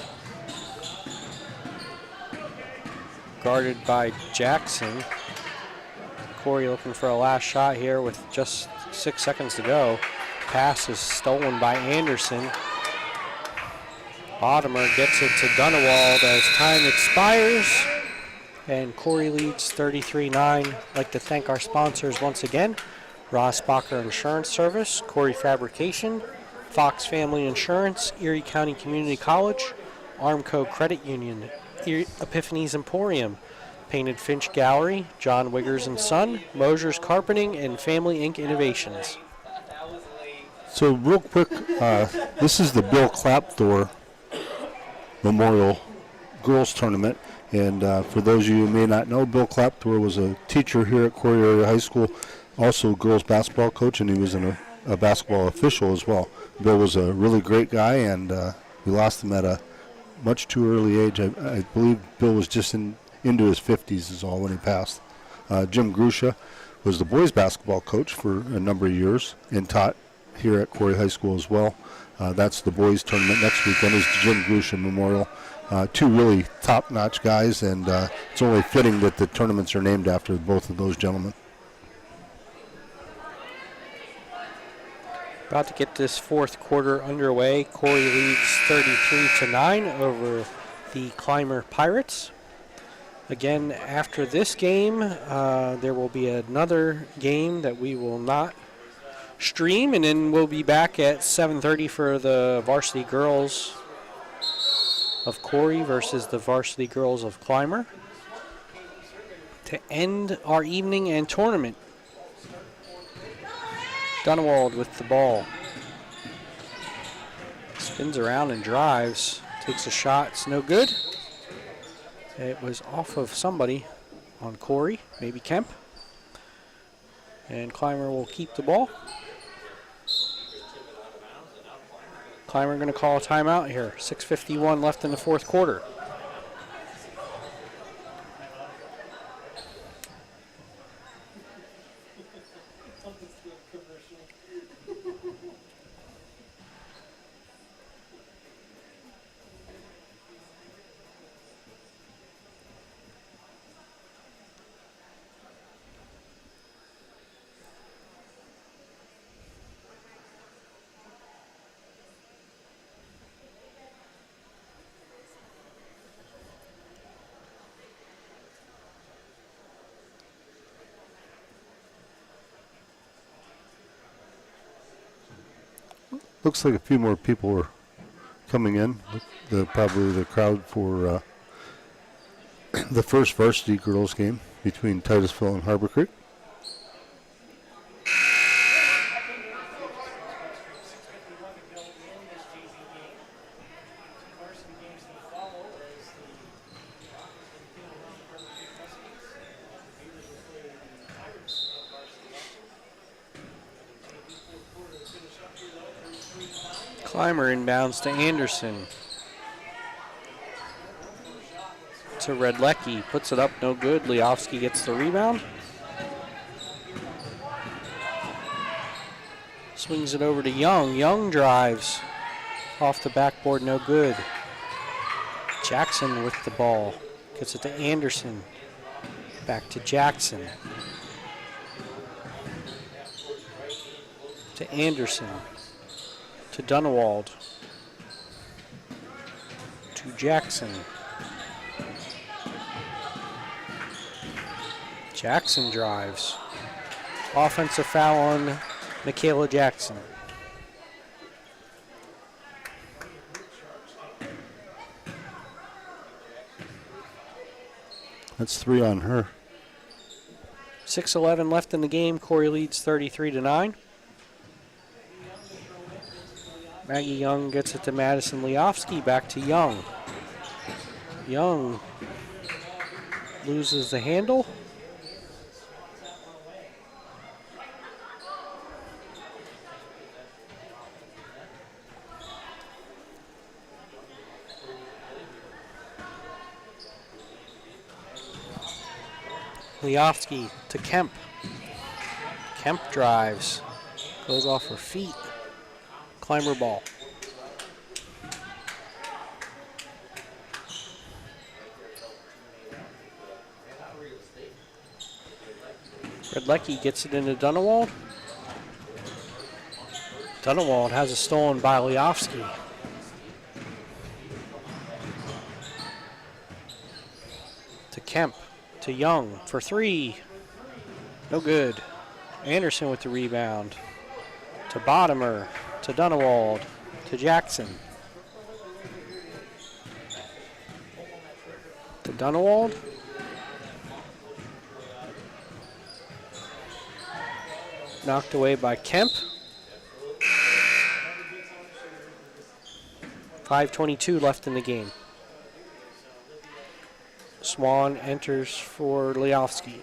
Guarded by Jackson. Corry looking for a last shot here with just 6 seconds to go. Pass is stolen by Anderson. Bottomer gets it to Dunawald as time expires. And Corry leads 33-9. I'd like to thank our sponsors once again. Rossbacher Insurance Service, Corry Fabrication, Fox Family Insurance, Erie County Community College, Armco Credit Union, Epiphany's Emporium, Painted Finch Gallery, John Wiggers & Son, Mosier's Carpeting, and Family Inc. Innovations. So real quick, this is the Bill Klapthor Memorial Girls Tournament. And for those of you who may not know, Bill Klapthor was a teacher here at Corry Area High School, also a girls basketball coach, and he was a basketball official as well. Bill was a really great guy, and we lost him at a much too early age. I believe Bill was just into his 50s is all when he passed. Jim Grusha was the boys basketball coach for a number of years and taught here at Corry High School as well. That's the boys tournament next weekend is the Jim Grusha Memorial. Two really top-notch guys, and it's only fitting that the tournaments are named after both of those gentlemen. About to get this fourth quarter underway. Corry leads 33-9 over the Clymer Pirates. Again, after this game, there will be another game that we will not stream, and then we'll be back at 7:30 for the varsity girls of Corry versus the varsity girls of Clymer to end our evening and tournament. Dunwald with the ball. Spins around and drives. Takes a shot. It's no good. It was off of somebody on Corry, maybe Kemp. And Clymer will keep the ball. Clymer going to call a timeout here. 6:51 left in the fourth quarter. Looks like a few more people are coming in. Probably the crowd for the first varsity girls game between Titusville and Harbor Creek. Clymer inbounds to Anderson. To Redlecki. Puts it up, no good. Liofsky gets the rebound. Swings it over to Young. Young drives. Off the backboard, no good. Jackson with the ball. Gets it to Anderson. Back to Jackson. To Anderson. To Dunwald. To Jackson. Jackson drives. Offensive foul on Michaela Jackson. That's 3 on her. 6:11 left in the game. Corry leads 33-9. Maggie Young gets it to Madison Liofsky. Back to Young. Young loses the handle. Liofsky to Kemp. Kemp drives. Goes off her feet. Clymer ball. Redlecki gets it into Dunwald. Dunwald has it stolen by Liofsky. To Kemp. To Young for 3. No good. Anderson with the rebound. To Bottomer. To Dunwald. To Jackson. To Dunwald. Knocked away by Kemp. 5:22 left in the game. Swan enters for Leofsky.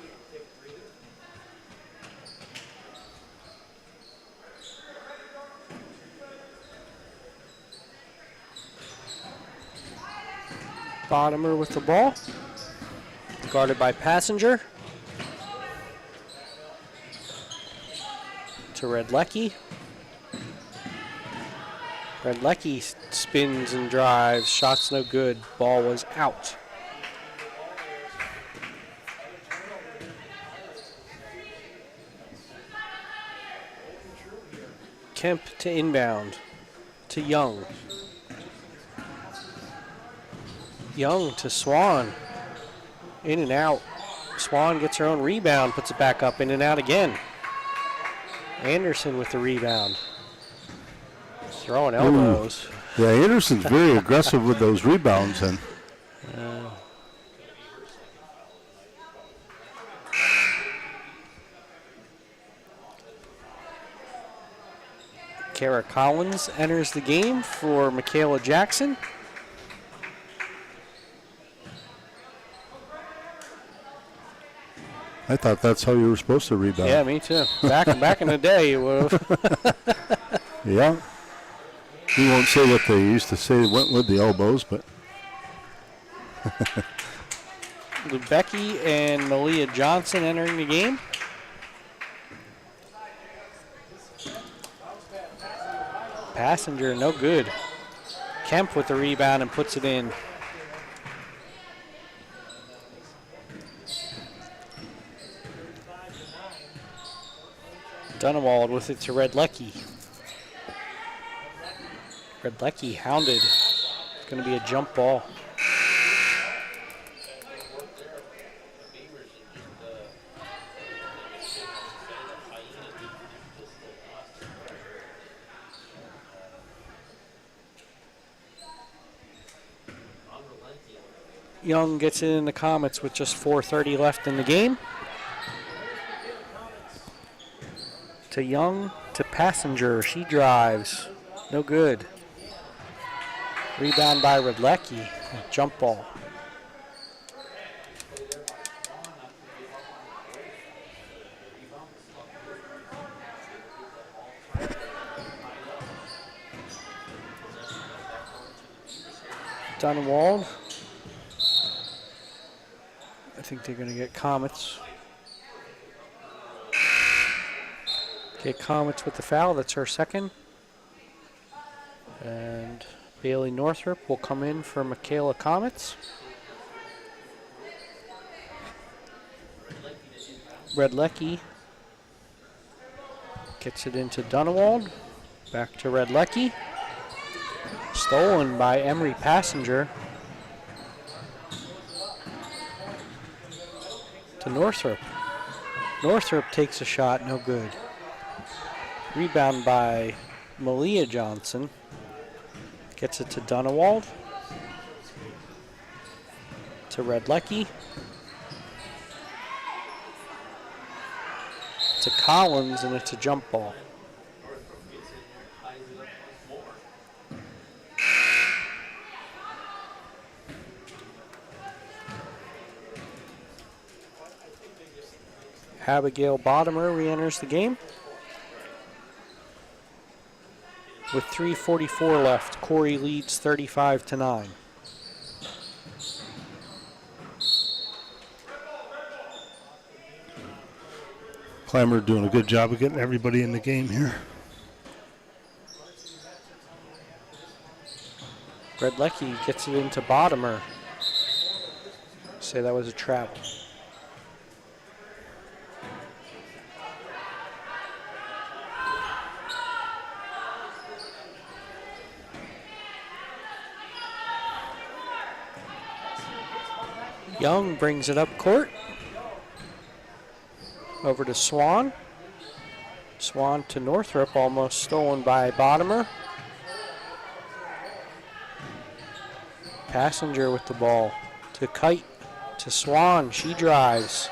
Bottomer with the ball. Guarded by Passenger. To Redlecki. Redlecki spins and drives. Shot's no good. Ball was out. Kemp to inbound. To Young. Young to Swan. In and out. Swan gets her own rebound, puts it back up, in and out again. Anderson with the rebound. Throwing elbows. Ooh. Yeah, Anderson's very aggressive with those rebounds. And Kara Collins enters the game for Michaela Jackson. I thought that's how you were supposed to rebound. Yeah, me too. Back in the day, you would have. Yeah. We won't say what they used to say went with the elbows, but. Lubecki and Malia Johnson entering the game. Passenger, no good. Kemp with the rebound and puts it in. Dunewald with it to Redlecki. Redlecki hounded. It's going to be a jump ball. Young gets it in the Comets with just 4:30 left in the game. To Young, to Passenger. She drives. No good. Rebound by Redlecki. Jump ball. Dunewald. I think they're going to get Comets. Okay, Comets with the foul. That's her second. And Bailey Northrup will come in for Michaela Comets. Redlecki gets it into Dunewald. Back to Redlecki. Stolen by Emery Passenger. To Northrup. Northrup takes a shot, no good. Rebound by Malia Johnson. Gets it to Dunewald. To Redlecki. To Collins, and it's a jump ball. Abigail Bottomer re-enters the game. With 3:44 left, Corry leads 35-9. Clymer doing a good job of getting everybody in the game here. Redlecki gets it into Bottomer. Say that was a trap. Young brings it up court. Over to Swan. Swan to Northrup, almost stolen by Bottomer. Passenger with the ball. To Kite. To Swan. She drives.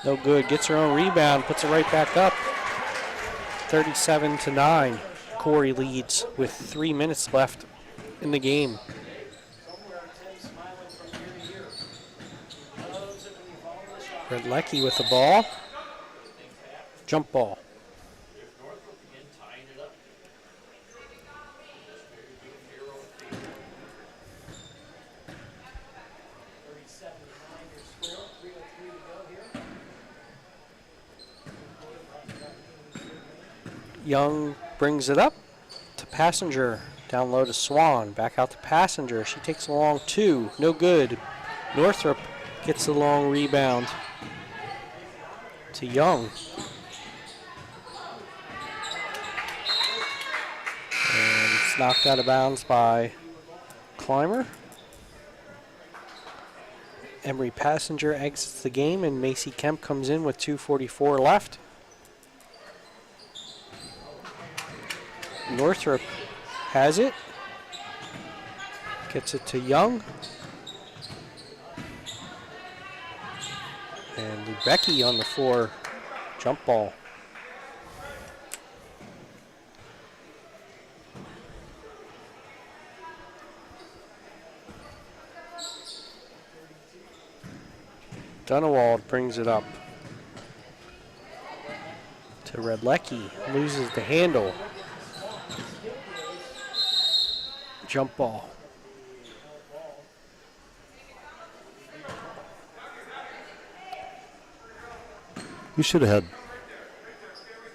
No good. Gets her own rebound. Puts it right back up. 37-9. Corry leads with 3 minutes left in the game. Red Lecky with the ball. Jump ball. Young brings it up to Passenger. Down low to Swan. Back out to Passenger. She takes a long 2. No good. Northrop gets the long rebound to Young. And it's knocked out of bounds by Clymer. Emery Passenger exits the game, and Macy Kemp comes in with 2:44 left. Northrop has it. Gets it to Young. And Lubecki on the floor. Jump ball. Dunewald brings it up to Redlecki. Loses the handle. Jump ball. You should have had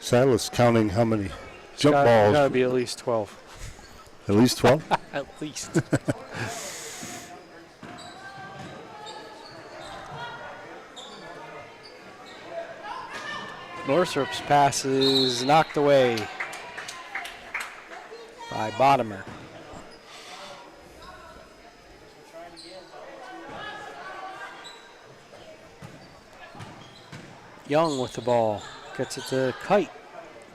Silas counting how many jump balls. Gotta be at least 12. At least 12? At least. Northrop's pass is knocked away by Bottomer. Young with the ball. Gets it to Kite.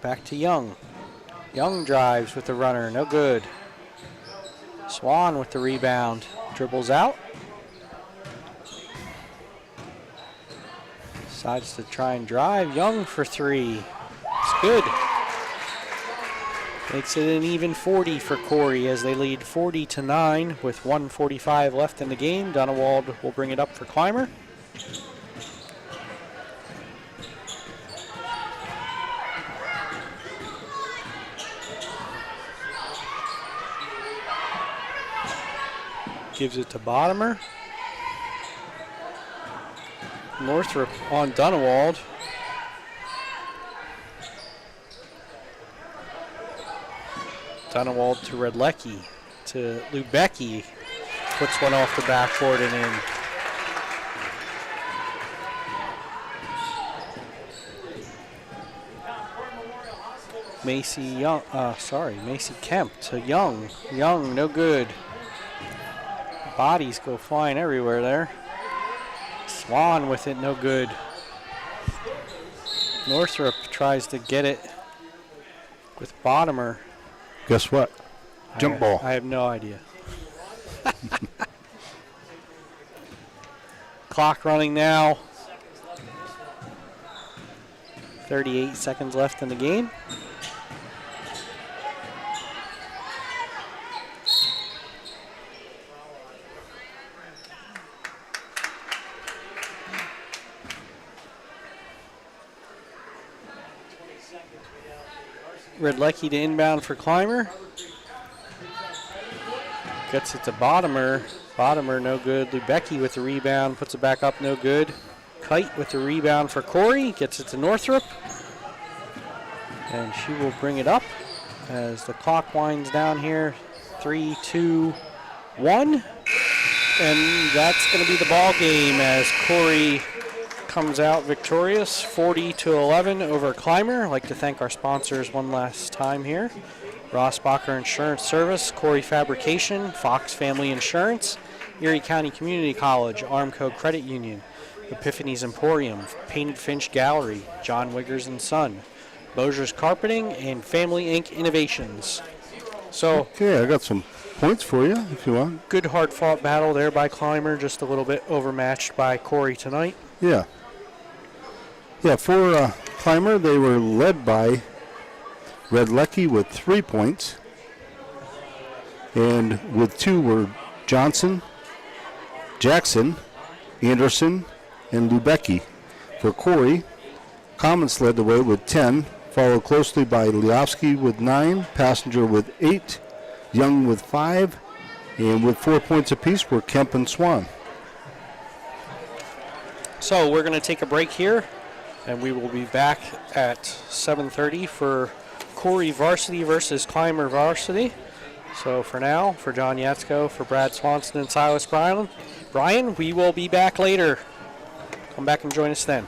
Back to Young. Young drives with the runner. No good. Swan with the rebound. Dribbles out. Decides to try and drive. Young for 3. It's good. Makes it an even 40 for Corry as they lead 40-9 with 1:45 left in the game. Dunewald will bring it up for Clymer. Gives it to Bottomer. Northrop on Dunewald. Dunewald to Redlecki. To Lubecki. Puts one off the backboard and in. Macy Kemp to Young. Young, no good. Bodies go flying everywhere there. Swan with it, no good. Northrop tries to get it with Bottomer. Guess what? Jump ball. I have no idea. Clock running now. 38 seconds left in the game. Redlecki to inbound for Clymer. Gets it to Bottomer. Bottomer no good. Lubecki with the rebound. Puts it back up, no good. Kite with the rebound for Corry. Gets it to Northrop. And she will bring it up as the clock winds down here. 3, 2, 1. And that's going to be the ball game as Corry comes out victorious, 40-11 over Clymer. I'd like to thank our sponsors one last time here. Rossbacher Insurance Service, Corry Fabrication, Fox Family Insurance, Erie County Community College, Armco Credit Union, Epiphany's Emporium, Painted Finch Gallery, John Wiggers and Son, Bosier's Carpeting, and Family Inc. Innovations. So, okay, I got some points for you if you want. Good hard-fought battle there by Clymer, just a little bit overmatched by Corry tonight. Yeah. Yeah, for Clymer, they were led by Redlecki with 3 points. And with 2 were Johnson, Jackson, Anderson, and Lubecki. For Corry, Comets led the way with 10, followed closely by Liofsky with 9, Passenger with 8, Young with 5, and with 4 points apiece were Kemp and Swan. So we're going to take a break here, and we will be back at 7:30 for Corry varsity versus Clymer varsity. So for now, for John Yatzko, for Brad Swanson and Silas Bryan, we will be back later. Come back and join us then.